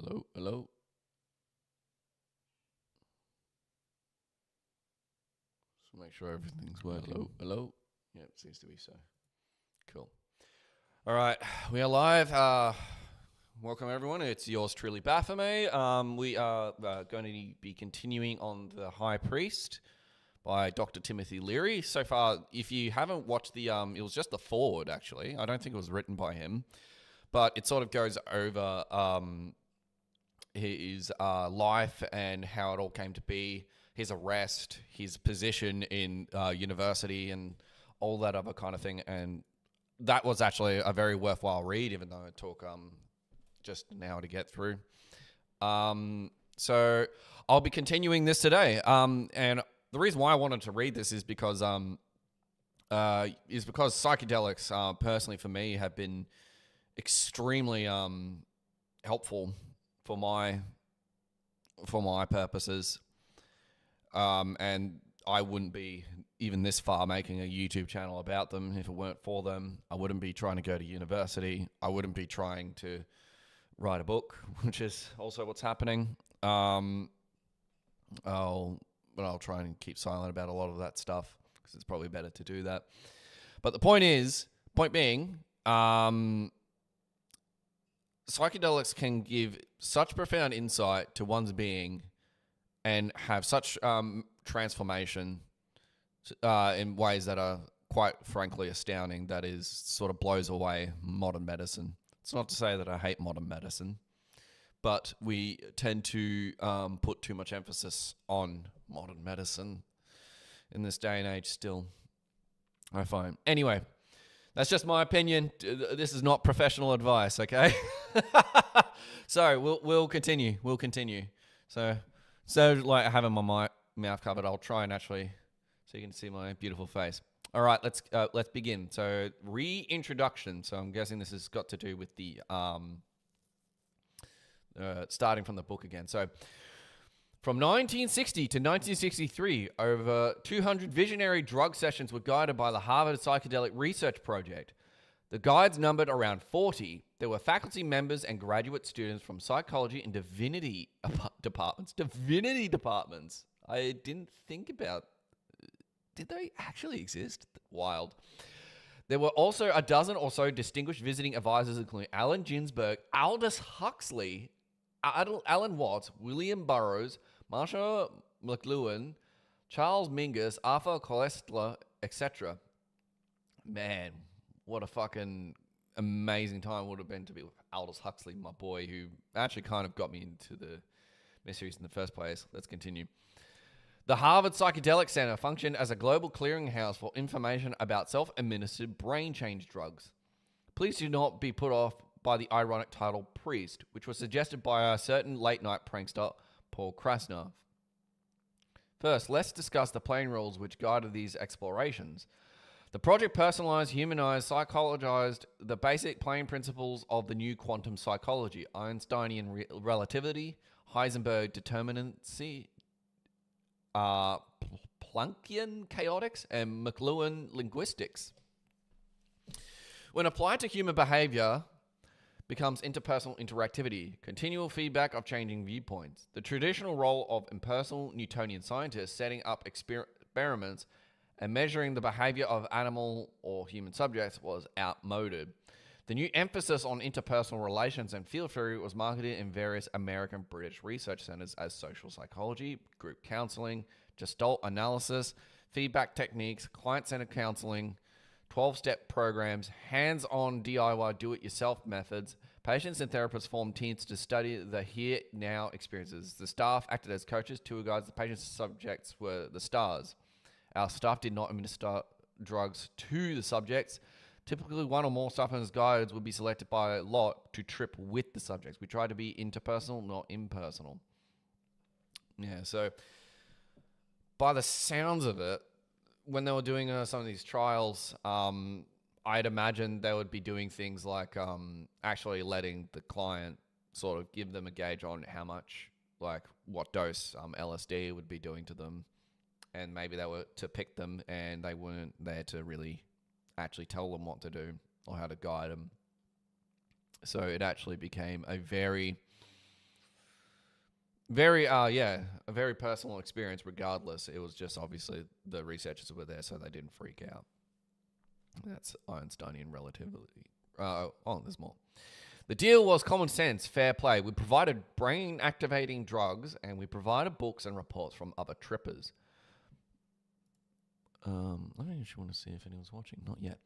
Hello, hello. Just make sure everything's working. Hello, hello. Yeah, it seems to be so. Cool. All right, we are live. Welcome everyone. It's yours truly, Baphomet. We are going to be continuing on The High Priest by Dr. Timothy Leary. So far, if you haven't watched it was just the foreword actually. I don't think it was written by him, but it sort of goes over his life and how it all came to be, his arrest, his position in university, and all that other kind of thing. And that was actually a very worthwhile read, even though it took just an hour to get through. So I'll be continuing this today. And the reason why I wanted to read this is because psychedelics, personally for me, have been extremely helpful for my purposes, and I wouldn't be even this far making a YouTube channel about them if it weren't for them. I wouldn't be trying to go to university. I wouldn't be trying to write a book, which is also what's happening. But I'll try and keep silent about a lot of that stuff because it's probably better to do that. But the point being, psychedelics can give such profound insight to one's being and have such transformation in ways that are quite frankly astounding, that is sort of blows away modern medicine. It's not to say that I hate modern medicine, but we tend to put too much emphasis on modern medicine in this day and age still, I find. Anyway, that's just my opinion. This is not professional advice, okay? So we'll continue. We'll continue. So like having my mouth covered, I'll try and actually so you can see my beautiful face. All right, let's begin. So reintroduction. So I'm guessing this has got to do with the starting from the book again. So from 1960 to 1963, over 200 visionary drug sessions were guided by the Harvard Psychedelic Research Project. The guides numbered around 40. There were faculty members and graduate students from psychology and divinity departments. Divinity departments. I didn't think about. Did they actually exist? Wild. There were also a dozen or so distinguished visiting advisors, including Allen Ginsberg, Aldous Huxley, Alan Watts, William Burroughs, Marshall McLuhan, Charles Mingus, Arthur Koestler, etc. Man, what a fucking amazing time it would have been to be with Aldous Huxley, my boy, who actually kind of got me into the mysteries in the first place. Let's continue. The Harvard Psychedelic Center functioned as a global clearinghouse for information about self-administered brain change drugs. Please do not be put off by the ironic title Priest, which was suggested by a certain late-night prankster, Paul Krasnov. First, let's discuss the plain rules which guided these explorations. The project personalized, humanized, psychologized the basic plain principles of the new quantum psychology, Einsteinian relativity, Heisenberg determinacy, Planckian chaotics, and McLuhan linguistics. When applied to human behavior, becomes interpersonal interactivity, continual feedback of changing viewpoints. The traditional role of impersonal Newtonian scientists setting up experiments and measuring the behavior of animal or human subjects was outmoded. The new emphasis on interpersonal relations and field theory was marketed in various American British research centers as social psychology, group counseling, gestalt analysis, feedback techniques, client-centered counseling, 12-step programs, hands-on DIY do-it-yourself methods. Patients and therapists formed teams to study the here-now experiences. The staff acted as coaches, tour guides. The patients and subjects were the stars. Our staff did not administer drugs to the subjects. Typically, one or more staff and guides would be selected by lot to trip with the subjects. We tried to be interpersonal, not impersonal. Yeah, so by the sounds of it, when they were doing some of these trials, I'd imagine they would be doing things like actually letting the client sort of give them a gauge on how much, like what dose LSD would be doing to them. And maybe they were to pick them and they weren't there to really actually tell them what to do or how to guide them. So it actually became a very Very, yeah, a very personal experience regardless. It was just obviously the researchers were there so they didn't freak out. That's Einsteinian relativity. There's more. The deal was common sense, fair play. We provided brain activating drugs and we provided books and reports from other trippers. I don't actually want to see if anyone's watching. Not yet.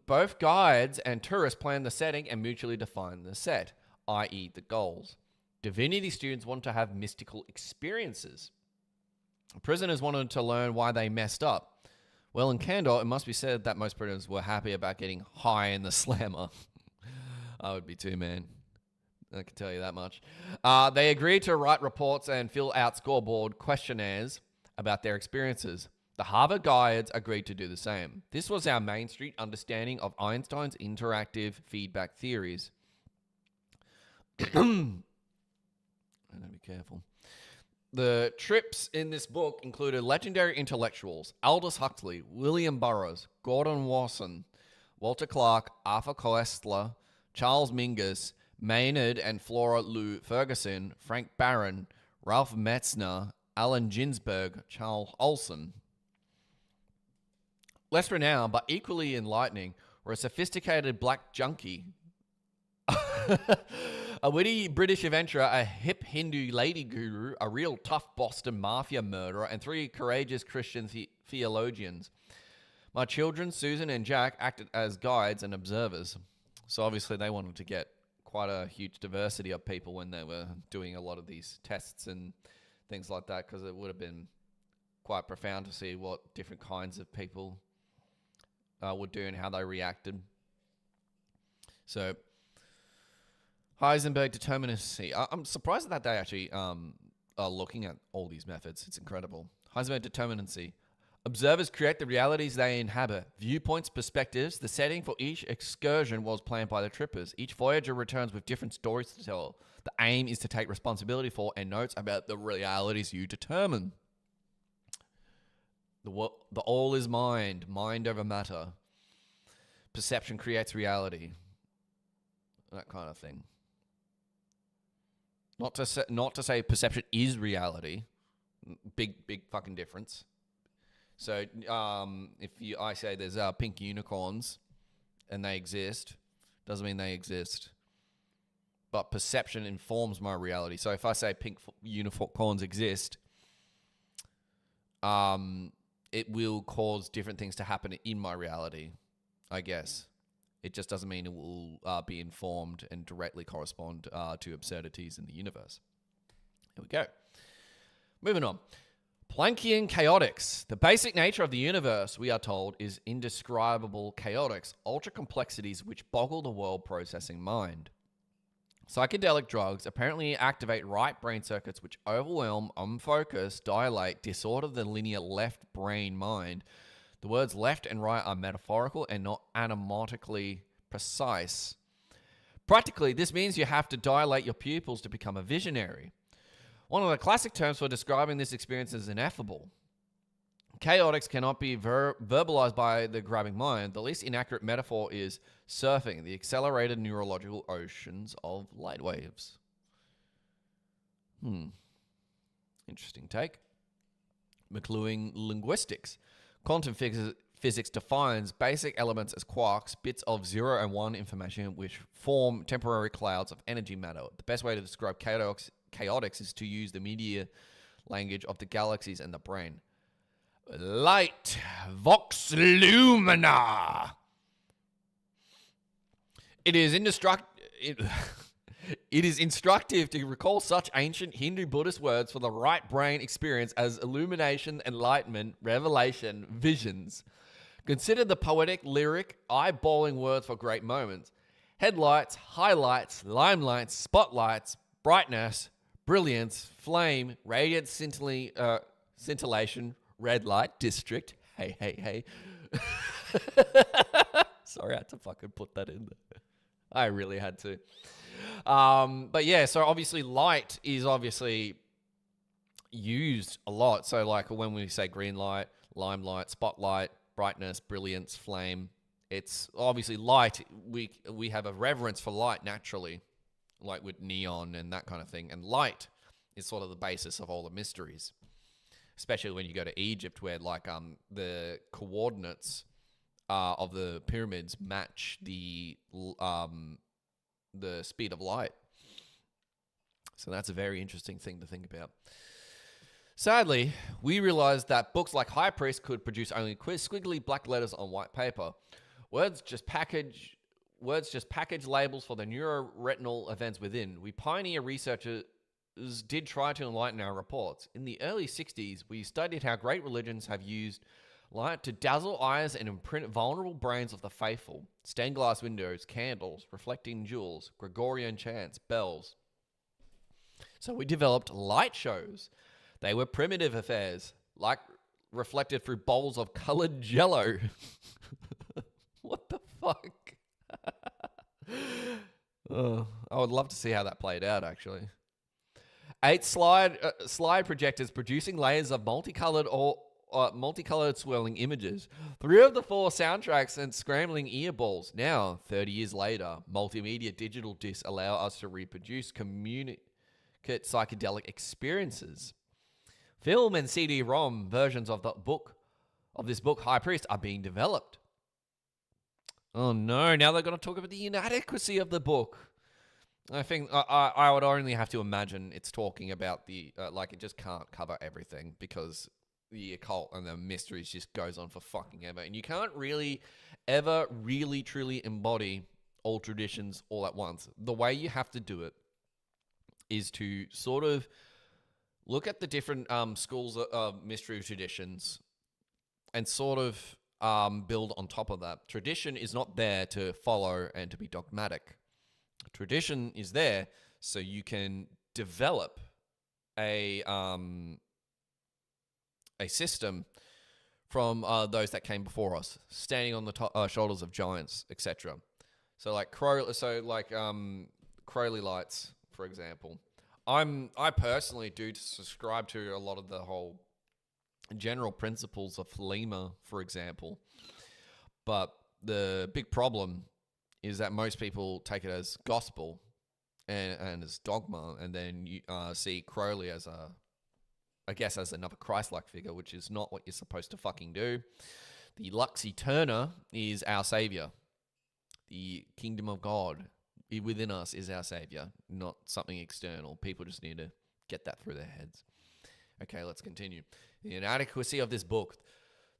Both guides and tourists planned the setting and mutually defined the set, i.e. the goals. Divinity students wanted to have mystical experiences. Prisoners wanted to learn why they messed up. Well, in candor, it must be said that most prisoners were happy about getting high in the slammer. I would be too, man. I can tell you that much. They agreed to write reports and fill out scoreboard questionnaires about their experiences. The Harvard guides agreed to do the same. This was our Main Street understanding of Einstein's interactive feedback theories. I'm going to be careful. The trips in this book included legendary intellectuals Aldous Huxley, William Burroughs, Gordon Wasson, Walter Clark, Arthur Koestler, Charles Mingus, Maynard and Flora Lou Ferguson, Frank Barron, Ralph Metzner, Allen Ginsberg, Charles Olson. Less renowned, but equally enlightening, were a sophisticated black junkie, a witty British adventurer, a hip Hindu lady guru, a real tough Boston mafia murderer, and 3 courageous Christian theologians. My children, Susan and Jack, acted as guides and observers. So obviously they wanted to get quite a huge diversity of people when they were doing a lot of these tests and things like that, because it would have been quite profound to see what different kinds of people would do and how they reacted. So Heisenberg determinacy. I'm surprised that they actually are looking at all these methods. It's incredible. Heisenberg determinacy. Observers create the realities they inhabit. Viewpoints, perspectives. The setting for each excursion was planned by the trippers. Each voyager returns with different stories to tell. The aim is to take responsibility for and notes about the realities you determine. The all is mind. Mind over matter. Perception creates reality. That kind of thing. Not to say perception is reality. Big fucking difference. So if I say there's pink unicorns and they exist, doesn't mean they exist. But perception informs my reality. So if I say pink unicorns exist, it will cause different things to happen in my reality, I guess. It just doesn't mean it will be informed and directly correspond to absurdities in the universe. Here we go. Moving on. Planckian chaotics. The basic nature of the universe, we are told, is indescribable chaotics, ultra-complexities which boggle the world-processing mind. Psychedelic drugs apparently activate right brain circuits which overwhelm, unfocus, dilate, disorder the linear left brain mind. The words left and right are metaphorical and not anatomically precise. Practically, this means you have to dilate your pupils to become a visionary. One of the classic terms for describing this experience is ineffable. Chaotics cannot be verbalized by the grabbing mind. The least inaccurate metaphor is surfing, the accelerated neurological oceans of light waves. Interesting take. McLuhan linguistics. Quantum physics defines basic elements as quarks, bits of 0 and 1 information which form temporary clouds of energy matter. The best way to describe chaotics is to use the media language of the galaxies and the brain. Light, vox lumina. It is instructive to recall such ancient Hindu Buddhist words for the right brain experience as illumination, enlightenment, revelation, visions. Consider the poetic, lyric, eyeballing words for great moments. Headlights, highlights, limelights, spotlights, brightness, brilliance, flame, radiant scintillation, red light, district. Hey. Sorry, I had to fucking put that in there. I really had to. But yeah, so obviously light is obviously used a lot. So like when we say green light, limelight, spotlight, brightness, brilliance, flame, it's obviously light. We have a reverence for light naturally, like with neon and that kind of thing. And light is sort of the basis of all the mysteries. Especially when you go to Egypt, where like the coordinates of the pyramids match the speed of light. So that's a very interesting thing to think about. Sadly, we realized that books like High Priest could produce only squiggly black letters on white paper. Words just package labels for the neuroretinal events within. We pioneer researchers did try to enlighten our reports. In the early 60s, we studied how great religions have used light to dazzle eyes and imprint vulnerable brains of the faithful. Stained glass windows, candles, reflecting jewels, Gregorian chants, bells. So we developed light shows. They were primitive affairs, like reflected through bowls of colored jello. What the fuck? I would love to see how that played out, actually. 8 slide projectors producing layers of multicolored swirling images. 3 of the 4 soundtracks and scrambling earballs. Now, 30 years later, multimedia digital discs allow us to reproduce, communicate psychedelic experiences. Film and CD-ROM versions of this book, High Priest, are being developed. Oh no, now they're going to talk about the inadequacy of the book. I think I would only have to imagine it's talking about the, it just can't cover everything because the occult and the mysteries just goes on for fucking ever. And you can't really ever really truly embody all traditions all at once. The way you have to do it is to sort of look at the different schools of mystery traditions and sort of build on top of that. Tradition is not there to follow and to be dogmatic. Tradition is there so you can develop a system from those that came before us, standing on the shoulders of giants, etc. So like Crowley lights, for example. I personally do subscribe to a lot of the whole general principles of Thelema, for example. But the big problem is that most people take it as gospel and as dogma, and then you see Crowley as as another Christ-like figure, which is not what you're supposed to fucking do. The Lux Eterna is our savior. The kingdom of God within us is our savior, not something external. People just need to get that through their heads. Okay, let's continue. The inadequacy of this book.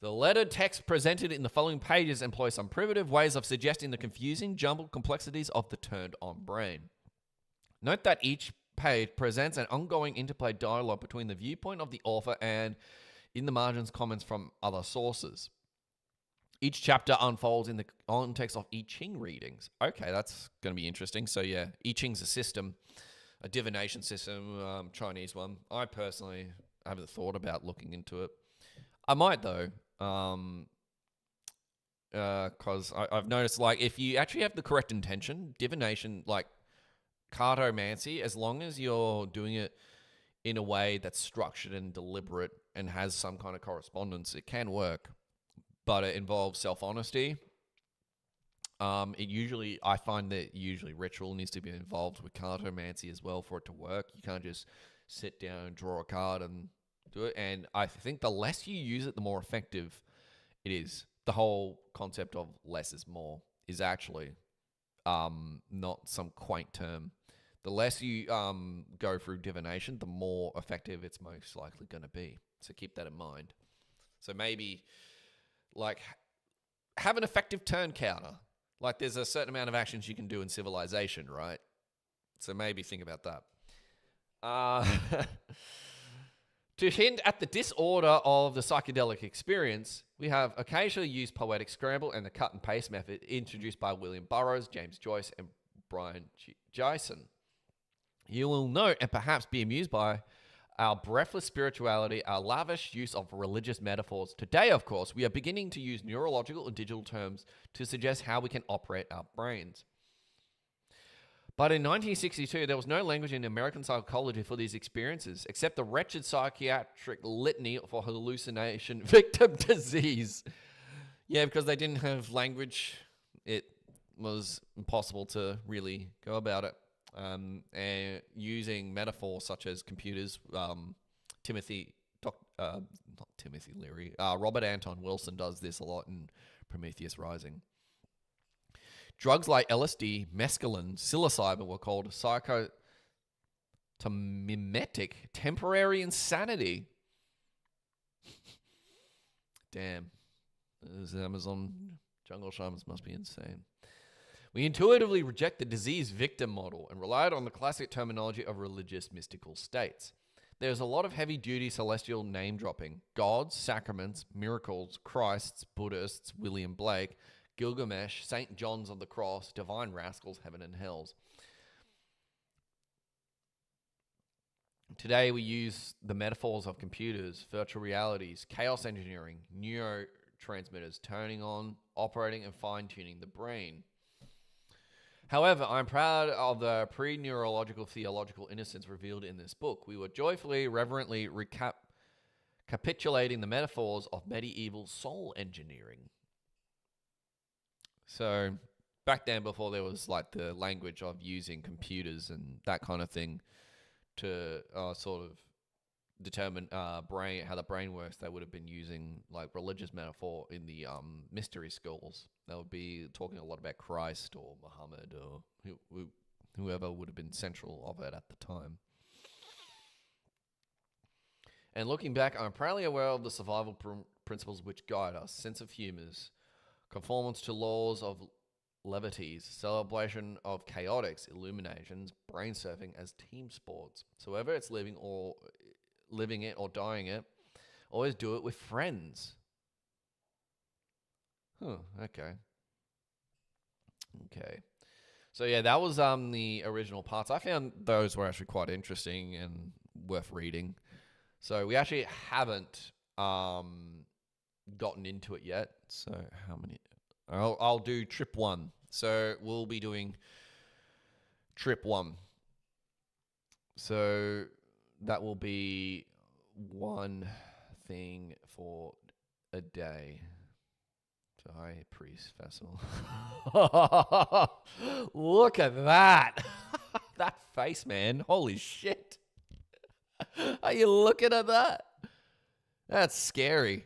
The lettered text presented in the following pages employs some primitive ways of suggesting the confusing, jumbled complexities of the turned-on brain. Note that each page presents an ongoing interplay dialogue between the viewpoint of the author and, in the margins, comments from other sources. Each chapter unfolds in the context of I Ching readings. Okay, that's going to be interesting. So yeah, I Ching's a system, a divination system, Chinese one. I personally haven't thought about looking into it. I might though, because I've noticed, like, if you actually have the correct intention, divination, like cartomancy, as long as you're doing it in a way that's structured and deliberate and has some kind of correspondence, it can work. But it involves self-honesty. I find that usually ritual needs to be involved with cartomancy as well for it to work. You can't just sit down and draw a card and do it. And I think the less you use it, the more effective it is. The whole concept of less is more is actually not some quaint term. The less you go through divination, the more effective it's most likely going to be. So keep that in mind. So maybe like have an effective turn counter. Like there's a certain amount of actions you can do in civilization, right? So maybe think about that. To hint at the disorder of the psychedelic experience, we have occasionally used poetic scramble and the cut and paste method introduced by William Burroughs, James Joyce, and Brian Gysin. You will note and perhaps be amused by our breathless spirituality, our lavish use of religious metaphors. Today, of course, we are beginning to use neurological and digital terms to suggest how we can operate our brains. But in 1962, there was no language in American psychology for these experiences, except the wretched psychiatric litany for hallucination victim disease. Yeah, because they didn't have language, it was impossible to really go about it. and using metaphors such as computers. Not Timothy Leary. Robert Anton Wilson does this a lot in Prometheus Rising. Drugs like LSD, mescaline, psilocybin were called psychotomimetic temporary insanity. Damn. Those Amazon jungle shamans must be insane. We intuitively reject the disease victim model and relied on the classic terminology of religious mystical states. There's a lot of heavy-duty celestial name-dropping. Gods, sacraments, miracles, Christs, Buddhists, William Blake, Gilgamesh, St. John's of the Cross, divine rascals, heaven and hells. Today we use the metaphors of computers, virtual realities, chaos engineering, neurotransmitters, turning on, operating and fine-tuning the brain. However, I'm proud of the pre-neurological theological innocence revealed in this book. We were joyfully, reverently recapitulating the metaphors of medieval soul engineering. So back then, before there was like the language of using computers and that kind of thing to sort of determine brain, how the brain works, they would have been using like religious metaphor in the mystery schools. They would be talking a lot about Christ or Muhammad or whoever would have been central of it at the time. And looking back, I'm proudly aware of the survival principles which guide us: sense of humors, conformance to laws of levities, celebration of chaotics, illuminations, brain surfing as team sports. So whether it's living it or dying it, always do it with friends. Okay. So yeah, that was the original parts. I found those were actually quite interesting and worth reading. So we actually haven't gotten into it yet. So how many? I'll do trip 1. So we'll be doing trip 1. So that will be one thing for a day. So High Priest Festival. Look at that. That face, man. Holy shit. Are you looking at that? That's scary.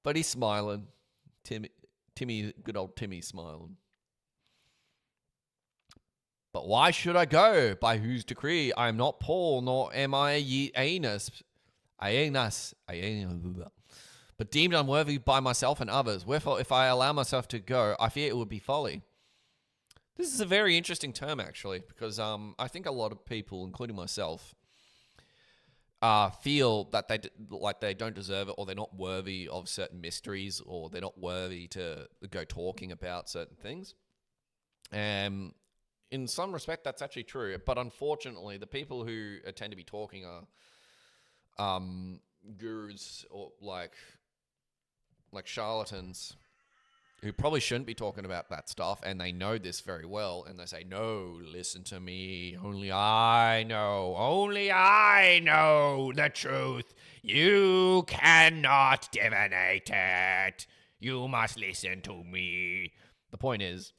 But he's smiling. Timmy, good old Timmy smiling. But why should I go? By whose decree? I am not Paul, nor am I Aeneas, but deemed unworthy by myself and others. Wherefore, if I allow myself to go, I fear it would be folly. This is a very interesting term, actually, because I think a lot of people, including myself, feel that they don't deserve it, or they're not worthy of certain mysteries, or they're not worthy to go talking about certain things. In some respect, that's actually true. But unfortunately, the people who tend to be talking are gurus or like charlatans who probably shouldn't be talking about that stuff, and they know this very well, and they say, no, listen to me, only I know the truth. You cannot divinate it. You must listen to me. The point is,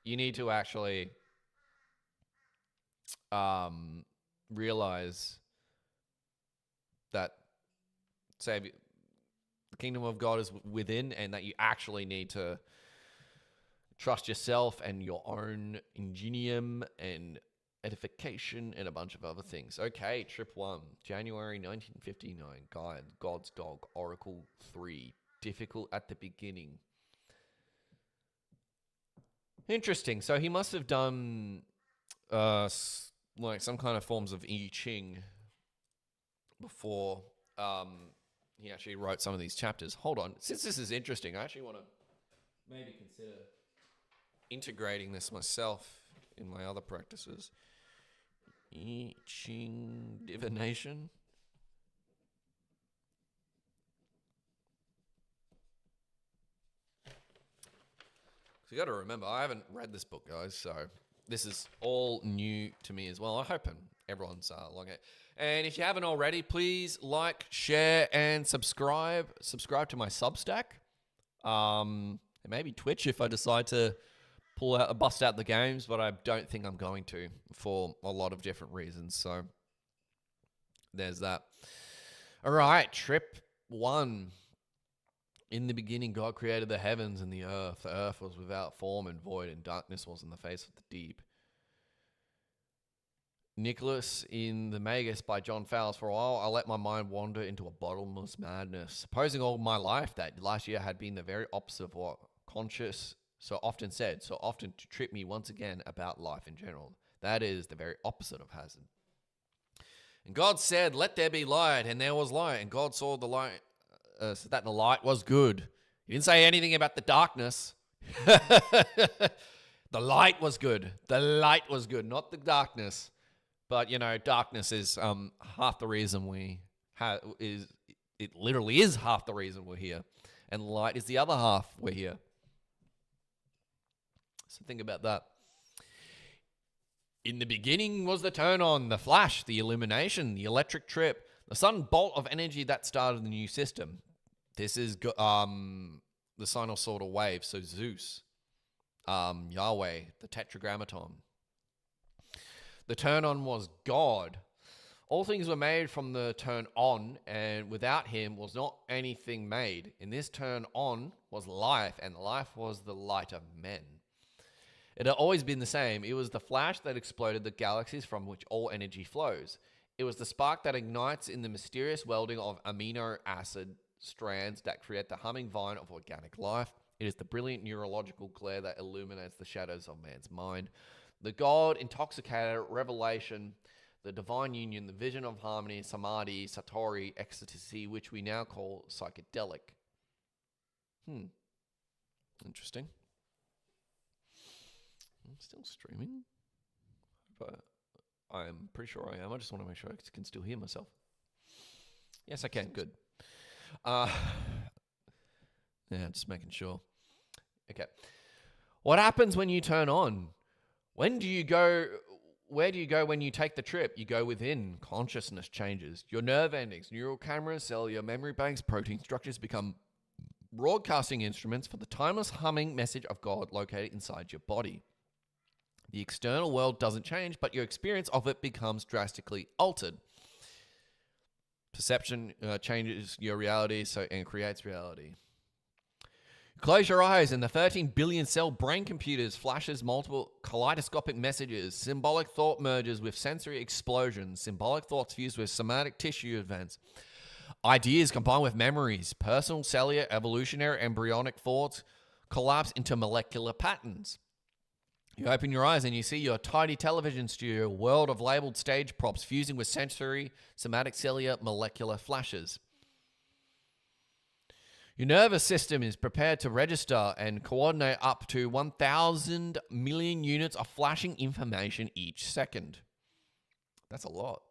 you need to actually realize that the kingdom of God is within, and that you actually need to trust yourself and your own ingenium and edification and a bunch of other things. Okay, trip 1, January 1959. Guide, God's Dog, Oracle 3. Difficult at the beginning. Interesting. So he must have done like some kind of forms of I Ching before he actually wrote some of these chapters. Hold on. Since this is interesting, I actually want to maybe consider integrating this myself in my other practices. I Ching divination. So you got to remember, I haven't read this book, guys, so this is all new to me as well. I hope everyone's along it. And if you haven't already, please like, share, and subscribe. Subscribe to my Substack. And maybe Twitch if I decide to bust out the games, but I don't think I'm going to for a lot of different reasons. So there's that. All right, trip 1. In the beginning, God created the heavens and the earth. The earth was without form and void, and darkness was in the face of the deep. Nicholas in The Magus by John Fowles. For a while, I let my mind wander into a bottomless madness, supposing all my life that last year had been the very opposite of what conscious so often said, so often to trip me once again about life in general. That is the very opposite of hazard. And God said, let there be light, and there was light. And God saw the light, so that the light was good. He didn't say anything about the darkness. The light was good. The light was good, not the darkness. But, darkness is half the reason we have, it literally is half the reason we're here. And light is the other half we're here. So think about that. In the beginning was the turn on, the flash, the illumination, the electric trip, the sudden bolt of energy that started the new system. This is the sinusoidal wave, so Zeus, Yahweh, the tetragrammaton. The turn on was God. All things were made from the turn on, and without him was not anything made. In this turn on was life, and life was the light of men. It had always been the same. It was the flash that exploded the galaxies from which all energy flows. It was the spark that ignites in the mysterious welding of amino acid strands that create the humming vine of organic life. It is the brilliant neurological glare that illuminates the shadows of man's mind. The God-intoxicated revelation, the divine union, the vision of harmony, samadhi, satori, ecstasy, which we now call psychedelic. Interesting. I'm still streaming, but I'm pretty sure I am. I just want to make sure I can still hear myself. Yes, I can. Good. Yeah, just making sure. Okay. What happens when you turn on? When do you go? Where do you go when you take the trip? You go within. Consciousness changes. Your nerve endings, neural cameras, cellular memory banks, protein structures become broadcasting instruments for the timeless humming message of God located inside your body. The external world doesn't change, but your experience of it becomes drastically altered. Perception changes your reality and creates reality. Close your eyes and the 13 billion cell brain computers flashes multiple kaleidoscopic messages. Symbolic thought merges with sensory explosions. Symbolic thoughts fused with somatic tissue events. Ideas combined with memories. Personal, cellular, evolutionary, embryonic thoughts collapse into molecular patterns. You open your eyes and you see your tidy television studio, world of labeled stage props fusing with sensory, somatic, cellular, molecular flashes. Your nervous system is prepared to register and coordinate up to 1,000 million units of flashing information each second. That's a lot.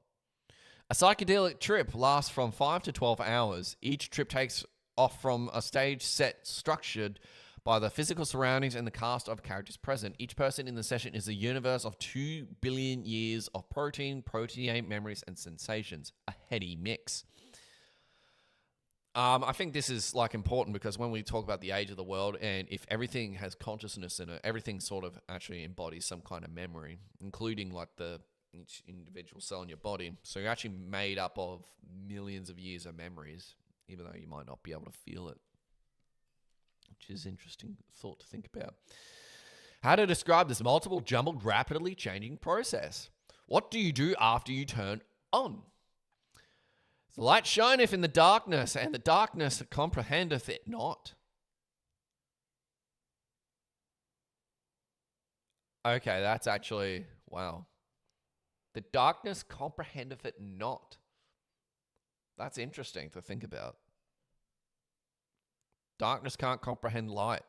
A psychedelic trip lasts from 5 to 12 hours. Each trip takes off from a stage set structured by the physical surroundings and the cast of characters present. Each person in the session is a universe of 2 billion years of protein, memories, and sensations. A heady mix. I think this is important because when we talk about the age of the world, and if everything has consciousness in it, everything sort of actually embodies some kind of memory, including each individual cell in your body. So you're actually made up of millions of years of memories, even though you might not be able to feel it. Which is an interesting thought to think about. How to describe this multiple, jumbled, rapidly changing process? What do you do after you turn on? The light shineth in the darkness, and the darkness comprehendeth it not. Okay, that's actually, wow. The darkness comprehendeth it not. That's interesting to think about. Darkness can't comprehend light.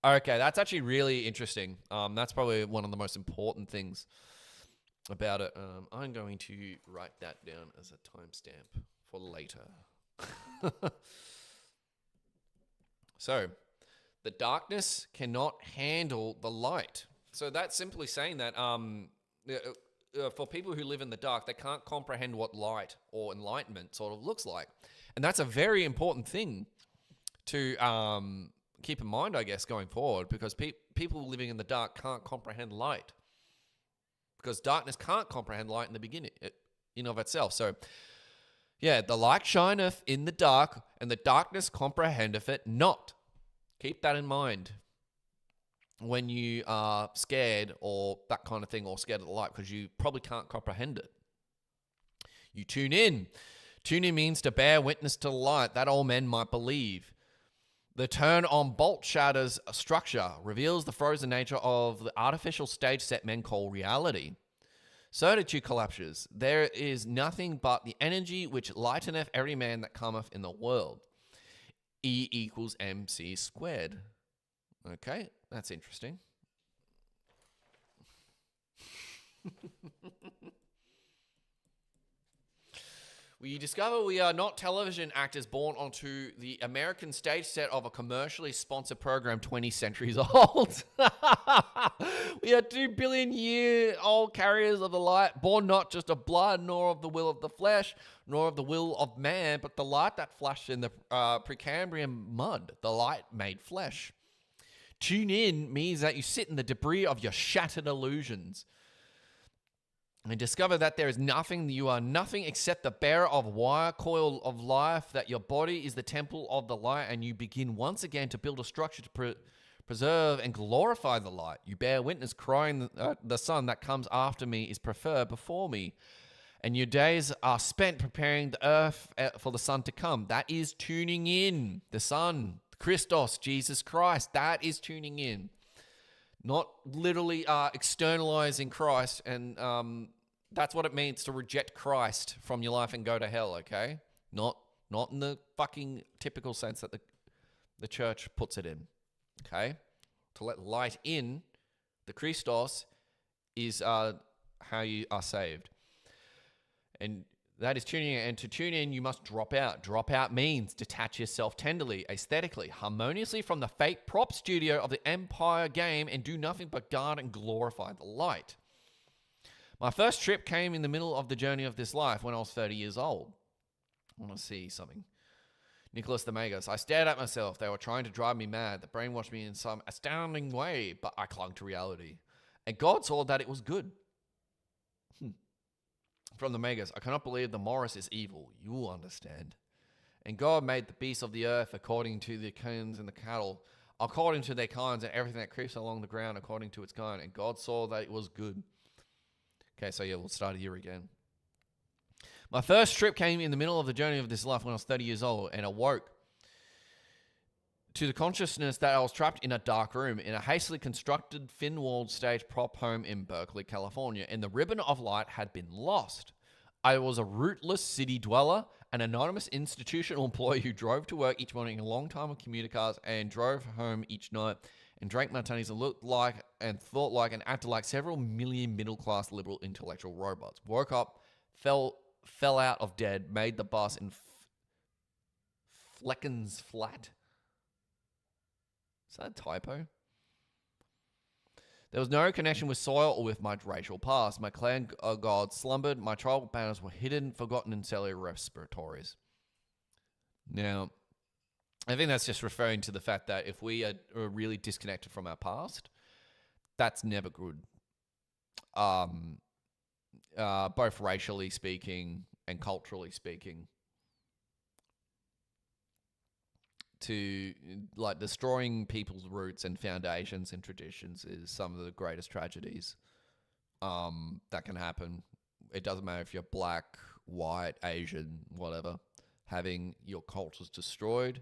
Okay, that's actually really interesting. That's probably one of the most important things about it. I'm going to write that down as a timestamp for later. So, the darkness cannot handle the light. So that's simply saying that for people who live in the dark, they can't comprehend what light or enlightenment sort of looks like. And that's a very important thing to keep in mind, I guess, going forward, because people living in the dark can't comprehend light, because darkness can't comprehend light in the beginning in of itself. So, yeah, the light shineth in the dark, and the darkness comprehendeth it not. Keep that in mind when you are scared or that kind of thing, or scared of the light, because you probably can't comprehend it. You tune in. Tune in means to bear witness to the light, that all men might believe. The turn on bolt shatters structure, reveals the frozen nature of the artificial stage set men call reality. Certitude collapses. There is nothing but the energy which lighteneth every man that cometh in the world. E equals MC squared. Okay, that's interesting. We discover we are not television actors born onto the American stage set of a commercially sponsored program 20 centuries old. We are 2 billion year old carriers of the light, born not just of blood, nor of the will of the flesh, nor of the will of man, but the light that flashed in the Precambrian mud, the light made flesh. Tune in means that you sit in the debris of your shattered illusions and discover that there is nothing, you are nothing except the bearer of wire coil of life, that your body is the temple of the light, and you begin once again to build a structure to preserve and glorify the light. You bear witness, crying, the son that comes after me is preferred before me. And your days are spent preparing the earth for the son to come. That is tuning in. The son, Christos, Jesus Christ, that is tuning in. Not literally externalizing Christ, and that's what it means to reject Christ from your life and go to hell, okay? Not in the fucking typical sense that the church puts it in, okay? To let light in, the Christos, is how you are saved. And that is tuning in. And to tune in, you must drop out. Drop out means detach yourself tenderly, aesthetically, harmoniously from the fake prop studio of the Empire game and do nothing but guard and glorify the light. My first trip came in the middle of the journey of this life when I was 30 years old. I want to see something. Nicholas the Magus. I stared at myself. They were trying to drive me mad. They brainwashed me in some astounding way, but I clung to reality. And God saw that it was good. From the Magus, I cannot believe the Morris is evil. You will understand. And God made the beasts of the earth according to the kings and the cattle, according to their kinds, and everything that creeps along the ground according to its kind. And God saw that it was good. Okay, so yeah, we'll start here again. My first trip came in the middle of the journey of this life when I was 30 years old, and awoke to the consciousness that I was trapped in a dark room in a hastily constructed thin-walled stage prop home in Berkeley, California, and the ribbon of light had been lost. I was a rootless city dweller, an anonymous institutional employee who drove to work each morning in a long time of commuter cars and drove home each night and drank martinis and looked like and thought like and acted like several million middle-class liberal intellectual robots. Woke up, fell out of dead, made the bus in Fleckens Flat. Is that a typo? There was no connection with soil or with my racial past. My clan gods slumbered. My tribal banners were hidden, forgotten in cellular respiratories. Now, I think that's just referring to the fact that if we are really disconnected from our past, that's never good. Both racially speaking and culturally speaking. To like destroying people's roots and foundations and traditions is some of the greatest tragedies that can happen. It doesn't matter if you're black, white, Asian, whatever. Having your cultures destroyed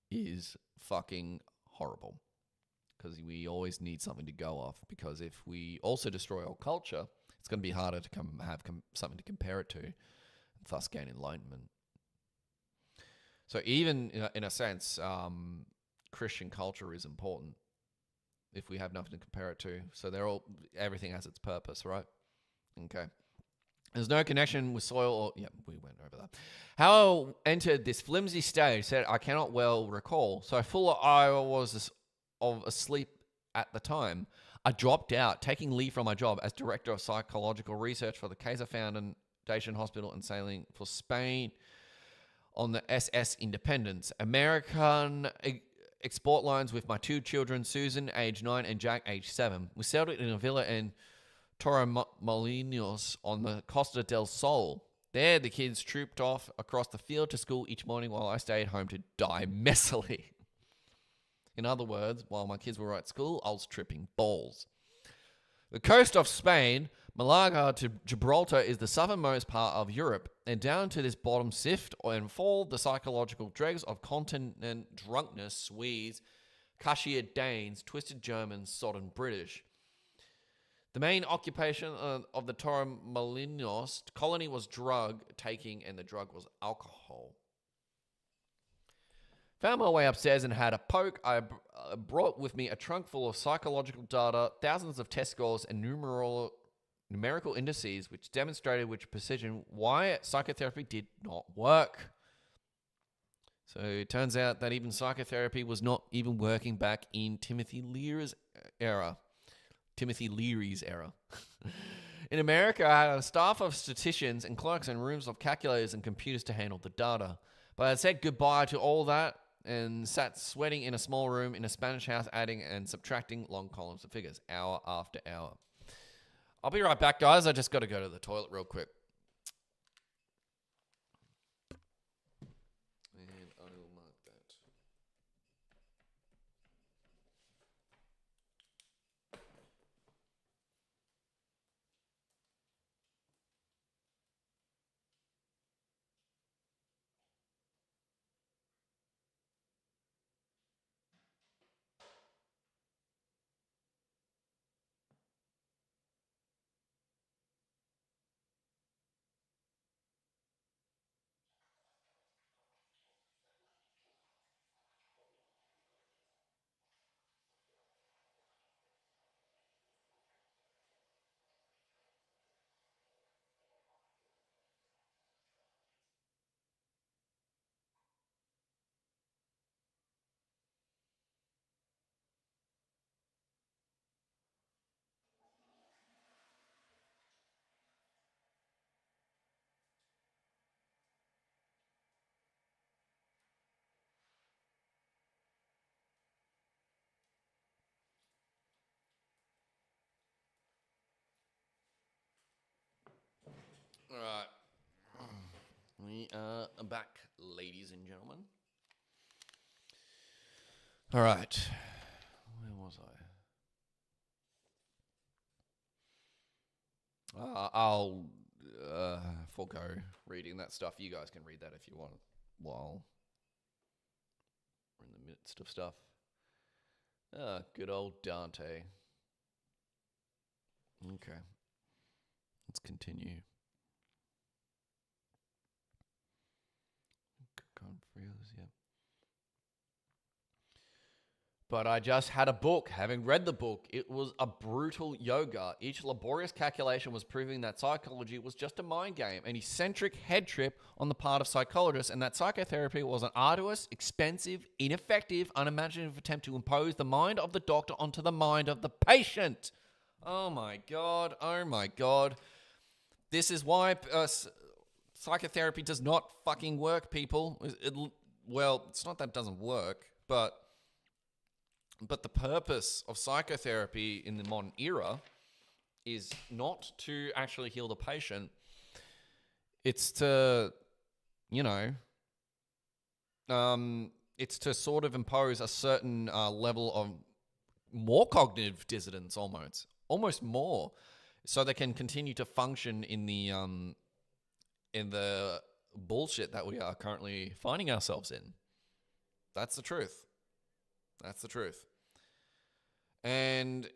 is fucking horrible, because we always need something to go off, because if we also destroy our culture, it's going to be harder to have something to compare it to, and thus gain enlightenment. So even in a sense, Christian culture is important if we have nothing to compare it to. So everything has its purpose, right? Okay. There's no connection with soil or... Yeah, we went over that. How I entered this flimsy stage said I cannot well recall. So full I was of asleep at the time. I dropped out, taking leave from my job as Director of Psychological Research for the Kaiser Foundation Hospital and sailing for Spain on the SS Independence. American export loans with my 2 children, Susan, age 9, and Jack, age 7. We settled in a villa in Torremolinos on the Costa del Sol. There, the kids trooped off across the field to school each morning while I stayed home to die messily. In other words, while my kids were at school, I was tripping balls. The coast of Spain, Malaga to Gibraltar, is the southernmost part of Europe, and down to this bottom sift and fall the psychological dregs of continent drunkenness, Swedes, cashiered Danes, twisted Germans, sodden British. The main occupation of the Torremolinos colony was drug taking, and the drug was alcohol. Found my way upstairs and had a poke. I brought with me a trunk full of psychological data, thousands of test scores, and numerical indices which demonstrated with precision why psychotherapy did not work. So it turns out that even psychotherapy was not even working back in Timothy Leary's era. In America, I had a staff of statisticians and clerks and rooms of calculators and computers to handle the data. But I said goodbye to all that and sat sweating in a small room in a Spanish house, adding and subtracting long columns of figures, hour after hour. I'll be right back, guys. I just got to go to the toilet real quick. And I will mark that. All right. We are back, ladies and gentlemen. All right. Where was I? I'll forego reading that stuff. You guys can read that if you want while we're in the midst of stuff. Good old Dante. Okay. Let's continue. Yeah. But I just had a book. Having read the book, it was a brutal yoga. Each laborious calculation was proving that psychology was just a mind game, an eccentric head trip on the part of psychologists, and that psychotherapy was an arduous, expensive, ineffective, unimaginative attempt to impose the mind of the doctor onto the mind of the patient. Oh my God. Oh my God. This is why psychotherapy does not fucking work, people. Well, it's not that it doesn't work, but the purpose of psychotherapy in the modern era is not to actually heal the patient. It's to, it's to sort of impose a certain level of more cognitive dissonance, almost more, so they can continue to function in the bullshit that we are currently finding ourselves in. That's the truth. That's the truth. And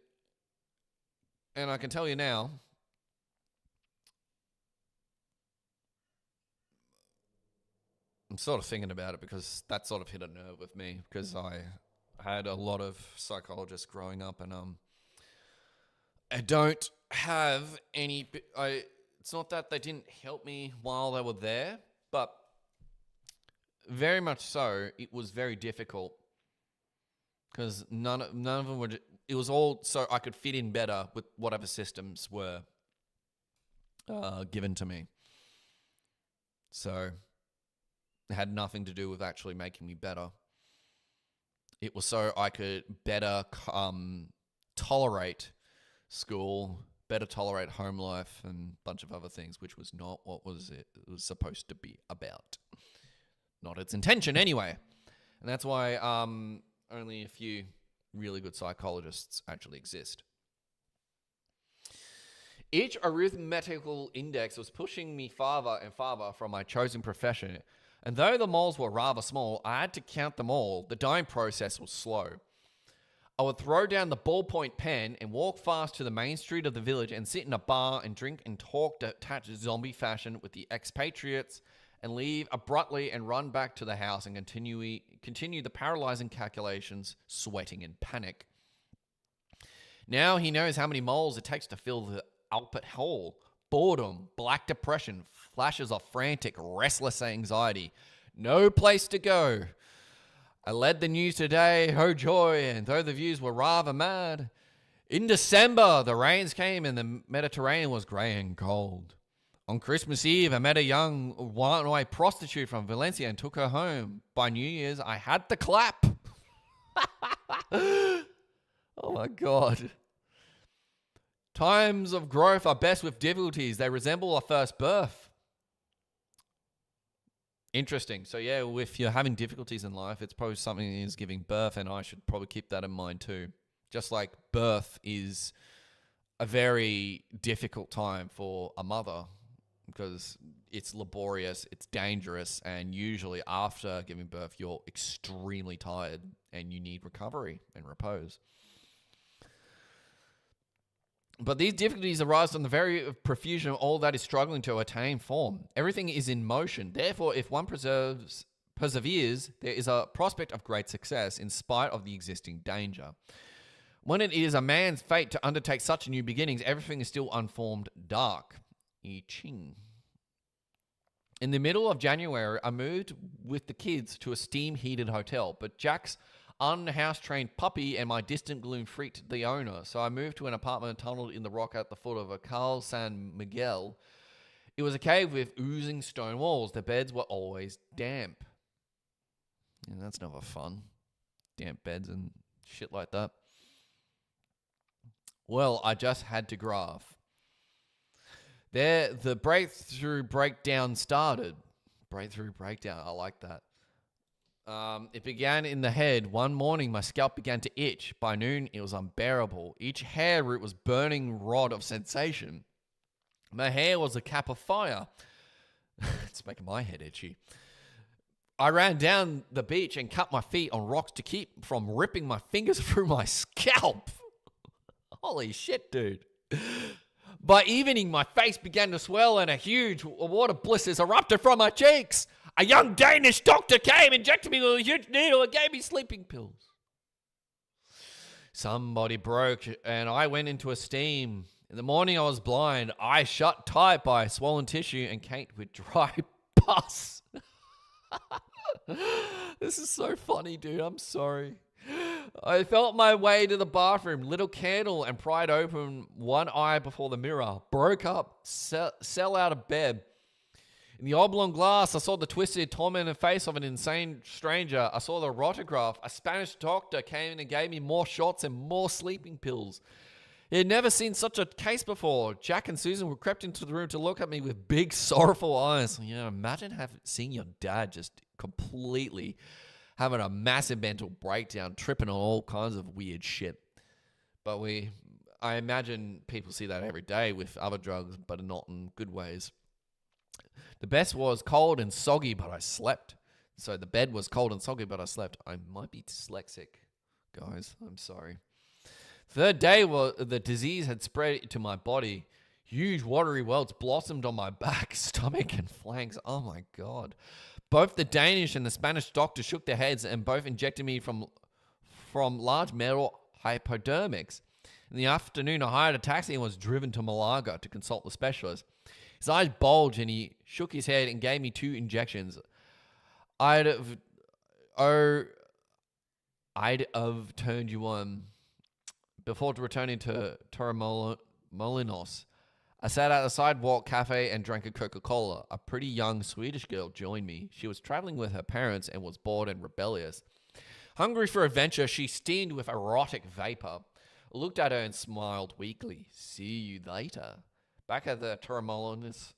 I can tell you now, I'm sort of thinking about it because that sort of hit a nerve with me, because I had a lot of psychologists growing up, and I don't have any. It's not that they didn't help me while they were there, but very much so, it was very difficult because none of them were. It was all so I could fit in better with whatever systems were given to me. So it had nothing to do with actually making me better. It was so I could better tolerate school, better tolerate home life, and a bunch of other things, which was not what it was supposed to be about. Not its intention, anyway. And that's why only a few really good psychologists actually exist. Each arithmetical index was pushing me farther and farther from my chosen profession. And though the moles were rather small, I had to count them all. The dying process was slow. I would throw down the ballpoint pen and walk fast to the main street of the village and sit in a bar and drink and talk detached zombie fashion with the expatriates and leave abruptly and run back to the house and continue the paralyzing calculations, sweating in panic. Now he knows how many moles it takes to fill the Alpert hole. Boredom, black depression, flashes of frantic, restless anxiety. No place to go. I led the news today, oh joy, and though the views were rather mad, in December the rains came and the Mediterranean was grey and cold. On Christmas Eve, I met a young one-way prostitute from Valencia and took her home. By New Year's, I had to clap. Oh my God. Times of growth are best with difficulties. They resemble a first birth. Interesting. So yeah, if you're having difficulties in life, it's probably something that is giving birth, and I should probably keep that in mind too. Just like birth is a very difficult time for a mother because it's laborious, it's dangerous, and usually after giving birth, you're extremely tired and you need recovery and repose. But these difficulties arise from the very profusion of all that is struggling to attain form. Everything is in motion. Therefore, if one perseveres, there is a prospect of great success in spite of the existing danger. When it is a man's fate to undertake such new beginnings, everything is still unformed dark. I Ching. In the middle of January, I moved with the kids to a steam-heated hotel, but Jack's unhouse-trained puppy and my distant gloom freaked the owner, so I moved to an apartment tunneled in the rock at the foot of a Carl San Miguel. It was a cave with oozing stone walls. The beds were always damp. And that's never fun. Damp beds and shit like that. Well, I just had to graph. There, the breakthrough breakdown started. Breakthrough breakdown, I like that. It began in the head. One morning, my scalp began to itch. By noon, it was unbearable. Each hair root was burning rod of sensation. My hair was a cap of fire. It's making my head itchy. I ran down the beach and cut my feet on rocks to keep from ripping my fingers through my scalp. Holy shit, dude. By evening, my face began to swell and a huge water blisters erupted from my cheeks. A young Danish doctor came, injected me with a huge needle, and gave me sleeping pills. Somebody broke, and I went into a steam. In the morning, I was blind, eyes shut tight by swollen tissue and caked with dry pus. This is so funny, dude. I'm sorry. I felt my way to the bathroom, lit a candle, and pried open one eye before the mirror. Broke up, fell out of bed. In the oblong glass, I saw the twisted, tormented face of an insane stranger. I saw the rotograph. A Spanish doctor came in and gave me more shots and more sleeping pills. He had never seen such a case before. Jack and Susan were crept into the room to look at me with big, sorrowful eyes. You know, imagine seeing your dad just completely having a massive mental breakdown, tripping on all kinds of weird shit. But I imagine people see that every day with other drugs, but not in good ways. The best was cold and soggy, but I slept. So the bed was cold and soggy, but I slept. I might be dyslexic, guys. I'm sorry. Third day, the disease had spread to my body. Huge watery welts blossomed on my back, stomach, and flanks. Oh my God. Both the Danish and the Spanish doctor shook their heads and both injected me from large metal hypodermics. In the afternoon, I hired a taxi and was driven to Malaga to consult the specialist. His eyes bulged and he shook his head and gave me 2 injections. I'd have turned you on before returning to Torremolinos. I sat at the sidewalk cafe and drank a Coca-Cola. A pretty young Swedish girl joined me. She was traveling with her parents and was bored and rebellious. Hungry for adventure, she steamed with erotic vapor. I looked at her and smiled weakly. See you later. Back at the Torremolinos,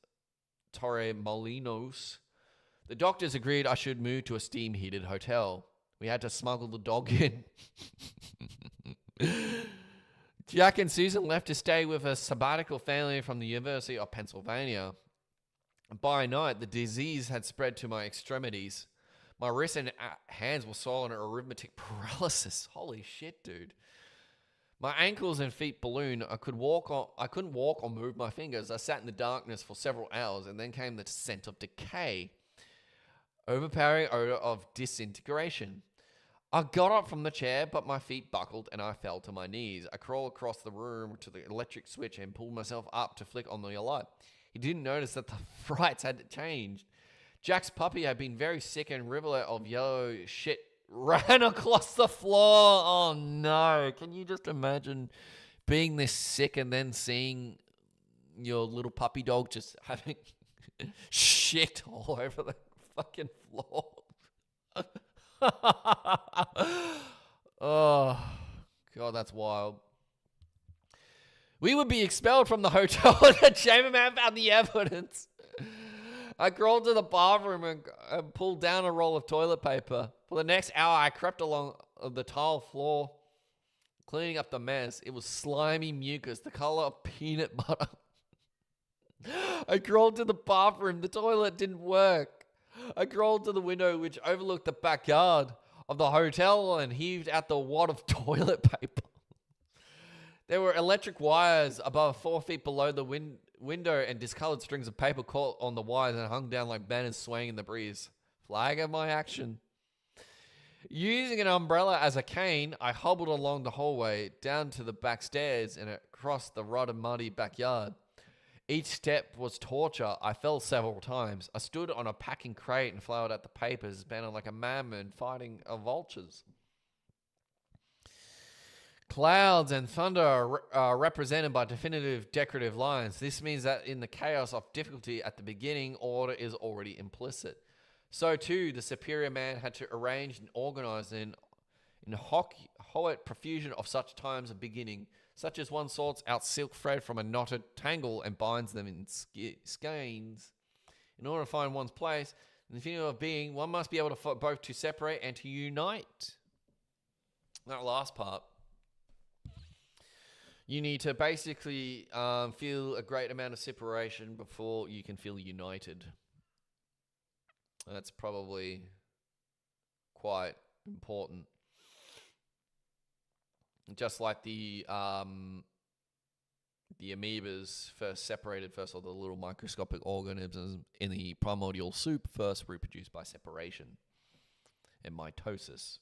the doctors agreed I should move to a steam-heated hotel. We had to smuggle the dog in. Jack and Susan left to stay with a sabbatical family from the University of Pennsylvania. By night, the disease had spread to my extremities. My wrists and hands were swollen and arithmetic paralysis. Holy shit, dude. My ankles and feet ballooned. I couldn't walk or move my fingers. I sat in the darkness for several hours, and then came the scent of decay. Overpowering odor of disintegration. I got up from the chair, but my feet buckled and I fell to my knees. I crawled across the room to the electric switch and pulled myself up to flick on the light. He didn't notice that the frights had changed. Jack's puppy had been very sick and rivulet of yellow shit ran across the floor. Oh no. Can you just imagine being this sick and then seeing your little puppy dog just having shit all over the fucking floor? Oh, God, that's wild. We would be expelled from the hotel and the chambermaid found the evidence. I crawled to the bathroom and pulled down a roll of toilet paper. For the next hour, I crept along the tile floor, cleaning up the mess. It was slimy mucus, the color of peanut butter. I crawled to the bathroom. The toilet didn't work. I crawled to the window, which overlooked the backyard of the hotel, and heaved out the wad of toilet paper. There were electric wires above 4 feet below the window, and discolored strings of paper caught on the wires and hung down like banners swaying in the breeze. Flag of my action. Using an umbrella as a cane, I hobbled along the hallway, down to the back stairs, and across the rotted, muddy backyard. Each step was torture. I fell several times. I stood on a packing crate and flowered at the papers, bent like a madman fighting vultures. Clouds and thunder are represented by definitive decorative lines. This means that in the chaos of difficulty at the beginning, order is already implicit. So too, the superior man had to arrange and organize in hoet profusion of such times of beginning, such as one sorts out silk thread from a knotted tangle and binds them in skeins. In order to find one's place in the continuum of being, one must be able to both to separate and to unite. That last part. You need to basically feel a great amount of separation before you can feel united. That's probably quite important. Just like the amoebas first separated, first of all, the little microscopic organisms in the primordial soup first reproduced by separation and mitosis.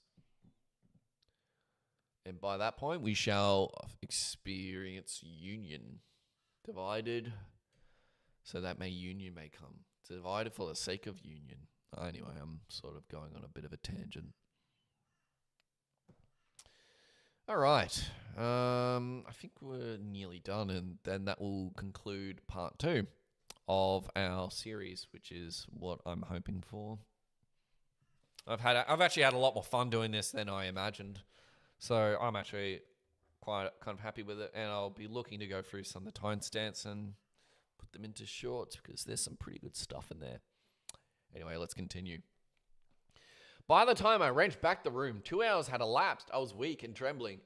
And by that point, we shall experience union. Divided, so that union may come. Divided for the sake of union. Anyway, I'm sort of going on a bit of a tangent. All right. I think we're nearly done, and then that will conclude part 2 of our series, which is what I'm hoping for. I've actually had a lot more fun doing this than I imagined. So I'm actually quite kind of happy with it, and I'll be looking to go through some of the timestamps and put them into shorts because there's some pretty good stuff in there. Anyway, let's continue. By the time I wrenched back the room, 2 hours had elapsed. I was weak and trembling.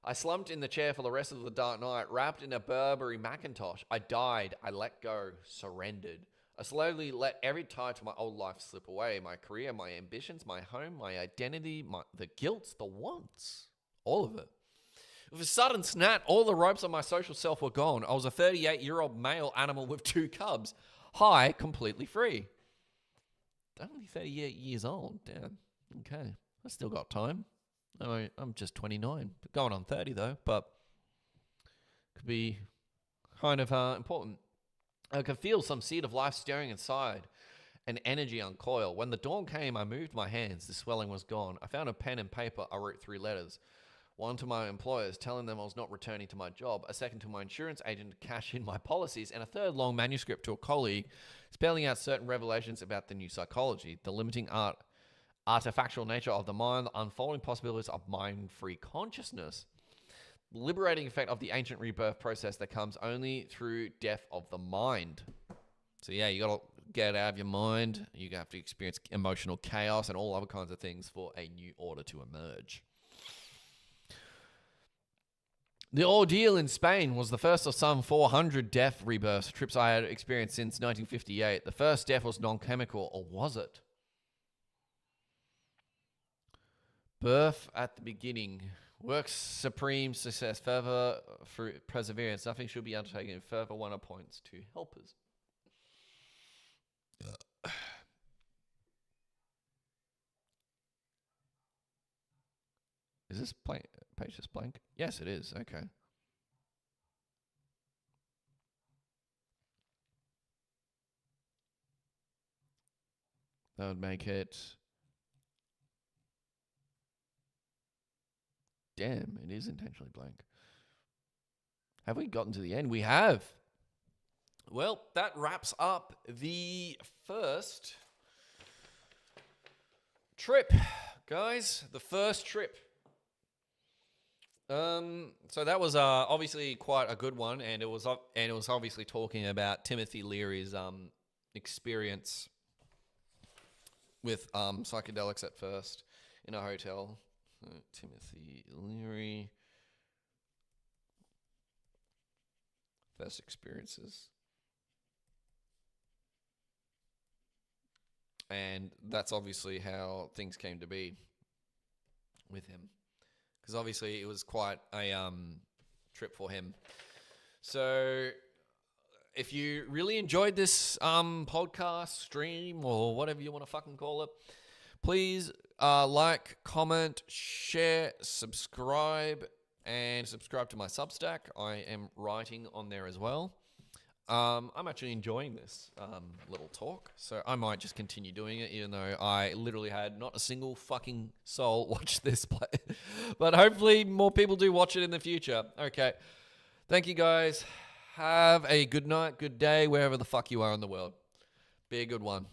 I slumped in the chair for the rest of the dark night, wrapped in a Burberry Macintosh. I died. I let go, surrendered. I slowly let every tie to my old life slip away. My career, my ambitions, my home, my identity, the guilt, the wants. All of it. With a sudden snap, all the ropes of my social self were gone. I was a 38-year-old male animal with 2 cubs. High, completely free. Only 38 years old. Damn. Okay. I still got time. I'm just 29. Going on 30, though. But could be kind of important. I could feel some seed of life stirring inside. An energy uncoil. When the dawn came, I moved my hands. The swelling was gone. I found a pen and paper. I wrote 3 letters. One to my employers, telling them I was not returning to my job. A second to my insurance agent to cash in my policies. And a third long manuscript to a colleague, spelling out certain revelations about the new psychology, the limiting artifactual nature of the mind, the unfolding possibilities of mind-free consciousness, the liberating effect of the ancient rebirth process that comes only through death of the mind. So yeah, you got to get out of your mind. You have to experience emotional chaos and all other kinds of things for a new order to emerge. The ordeal in Spain was the first of some 400 death rebirth trips I had experienced since 1958. The first death was non-chemical, or was it? Birth at the beginning. Works supreme success. Further through perseverance. Nothing should be undertaken. Further 1 points to helpers. Is this page just blank? Yes, it is. Okay. That would make it... Damn, it is intentionally blank. Have we gotten to the end? We have. Well, that wraps up the first trip, guys. The first trip. So that was obviously quite a good one, and it was obviously talking about Timothy Leary's experience with psychedelics at first in a hotel. Timothy Leary, first experiences, and that's obviously how things came to be with him. Because obviously it was quite a trip for him. So if you really enjoyed this podcast, stream, or whatever you want to fucking call it, please like, comment, share, subscribe, and subscribe to my Substack. I am writing on there as well. I'm actually enjoying this little talk, so I might just continue doing it, even though I literally had not a single fucking soul watch this play. But hopefully more people do watch it in the future. Okay. Thank you, guys. Have a good night, good day, wherever the fuck you are in the world. Be a good one.